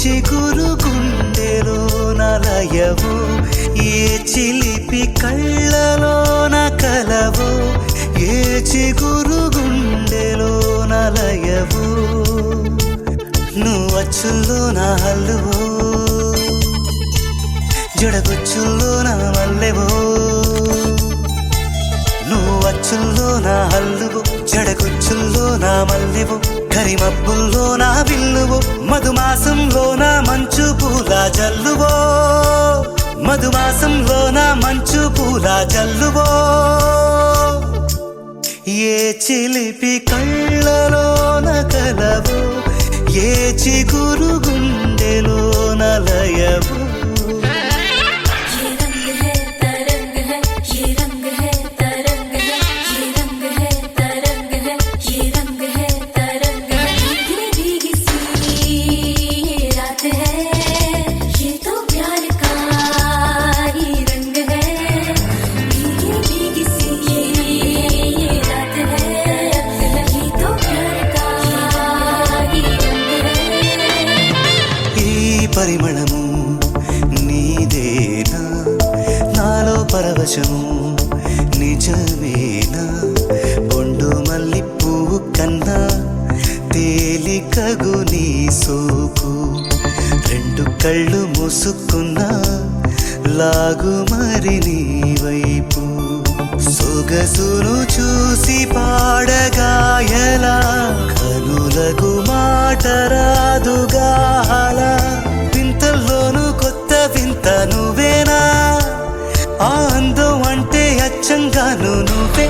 చిగురు గుండెలో నలయవు, ఏ చిలిపి కళ్ళలోన కలవు, ఏ చిగురు గుండెలో నలయవు. నువ్వు అచ్చుల్లో నా హల్లువో, జడగొచ్చుల్లో నా మల్లెవో. నువ్వు అచ్చుల్లో నా హల్లువో, జడగొచ్చుల్లో నా మల్లెవో. కరిమబ్బుల్లో నా బిల్లువో, మధుమాసంలో నా మంచు పూల జల్లువో. మధుమాసంలో నా మంచు పూల జల్లువో. ఏ చిలిపి కళ్ళలోన కలవో, ఏ చిగురు గుండెలో నలయవు. పరిమళము నీదేనా, నాలో పరవశము నిజమేనా. బొండు మల్లి పువ్వు కన్నా తేలికగు నీ సోకు, రెండు కళ్ళు మూసుకున్నా లాగు మరి నీ వైపు. సొగసును చూసి పాడగాయలా, కనులకు మాట రాదుగాల. వింతల్లోనూ కొత్త వింత నువ్వేనా, ఆ అందం అంటే అచ్చంగాను నువ్వే.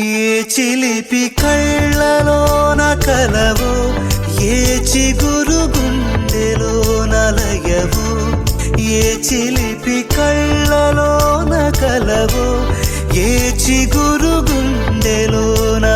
ఏ చిలిపి కళ్ళలోన కలవో, ఏ చిగురు గుండెలో నలయవు. ఏ చిలిపి కళ్ళలోన కలవో, ఏ చిగురు గుండెలోన.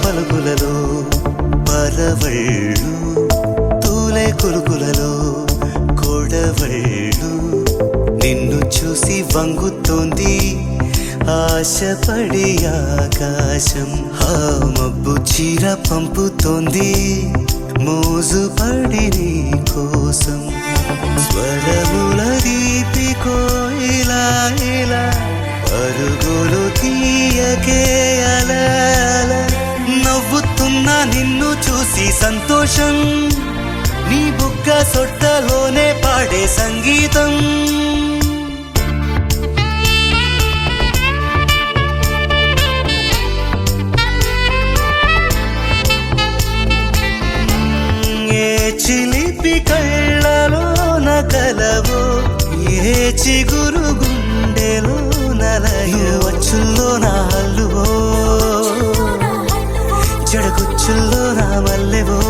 పలుకులలో పరవళ్ళు, తూలే కులుకులలో కొడవళ్ళు. నిన్ను చూసి వంగుతోంది ఆశపడి ఆకాశం. ఆ మబ్బు చీర పంపుతోంది మోజుపడి నీ కోసం. స్వరముల దీపి కోయిలా ఇలా పరుగులు తీయకే అలా. నవ్వుతున్నా నిన్ను చూసి సంతోషం, నీ బుగ్గ సొట్టలోనే పాడే సంగీతం. ఏ చిలిపి కళ్ళలోన కలవో, ఏ చిగురు గుండెలో నలయో. అచ్చుల్లో నా హల్లువో, జడగుచ్చుల్లో నా మల్లెవో.